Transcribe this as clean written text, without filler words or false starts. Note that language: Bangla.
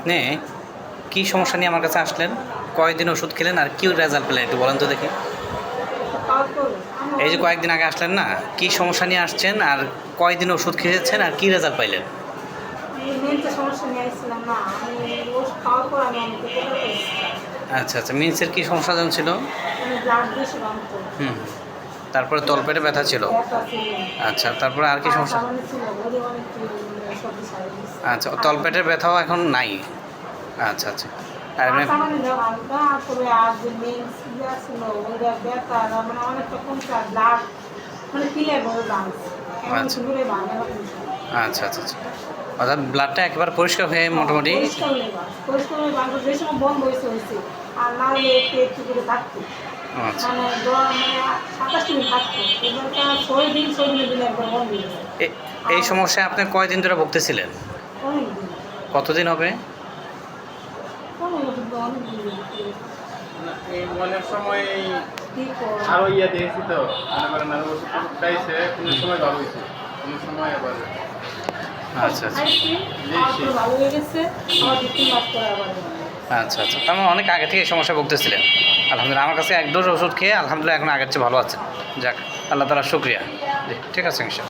আপনি কি সমস্যা নিয়ে আমার কাছে আসলেন, কয়দিন ওষুধ খেলেন আর কি রেজাল্ট পেলেন একটু বলেন তো দেখি। এই যে কয়েকদিন আগে আসলেন না, কি সমস্যা নিয়ে আসছেন আর কয়দিন ওষুধ খেয়েছেন আর কি রেজাল্ট পাইলেন? সমস্যা নিয়ে আসছিলাম না, আমি ওষুধ খাওয়ার পর আমি অনেক উপকার পেয়েছি। আচ্ছা আচ্ছা, মিন্সের কি সমস্যা যেন ছিল? আমি ব্লাড বেশি বানতো, হুম, তারপরে তলপেটে ব্যথা ছিল। ব্যথা ছিল, আচ্ছা, তারপরে আর কি আর সমস্যা? সামনে ছিল বলে অনেক সর্দি সারা দিয়েছে। আচ্ছা, তলপেটের ব্যথাও এখন নাই। আচ্ছা আচ্ছা। আর এমনি সামান্য হালকা করে আর যে মেন সিরিয়াস ছিল ওইটা ব্যথা মানে অনেকটা কমছে, আর ব্লাড মানে ক্লিয়ার ভাবে বানছে, এমন আচ্ছা সুন্দরে বানে না কোনো সময়। আচ্ছা আচ্ছা আচ্ছা, অর্থাৎ ব্লাডটা একেবারে পরিষ্কার হয়ে মোটামুটি। পরিষ্কার হয়ে বানছে, যে সময় বন্ধ হয়েছে আর না হলে একটু একটু করে থাকতো, আচ্ছা, মানে মানে 27 দিন থাকতো, এবার তার 6 দিনের দিনে একবার বন্ধ হয়ে যায়। এই সমস্যায় আপনি কয়দিন ধরে ভুগতেছিলেন? অনেক দিন, কতদিন হবে? অনেক দিন এই মনের সময় কি করবো? আরো দিয়েছি তো মনে করেন আরো ওষুধ খাইছে, কোনো সময় ভালো হয়েছে, কোনো সময় আবার আচ্ছা আচ্ছা খাইছি, আর তো ভালো হয়ে গেছে, আমার 2-3 মাস পরে আবার আচ্ছা আচ্ছা, তার মানে অনেক আগে থেকে এই সমস্যা ভুগতেছিলেন। আলহামদুলিল্লাহ, আমার কাছে এক ডোজ ওষুধ খেয়ে আলহামদুলিল্লাহ এখন আগের চেয়ে ভালো আছেন। যাক, আল্লাহ তাআলার শুকরিয়া। জি, ঠিক আছে ইনশাআল্লাহ।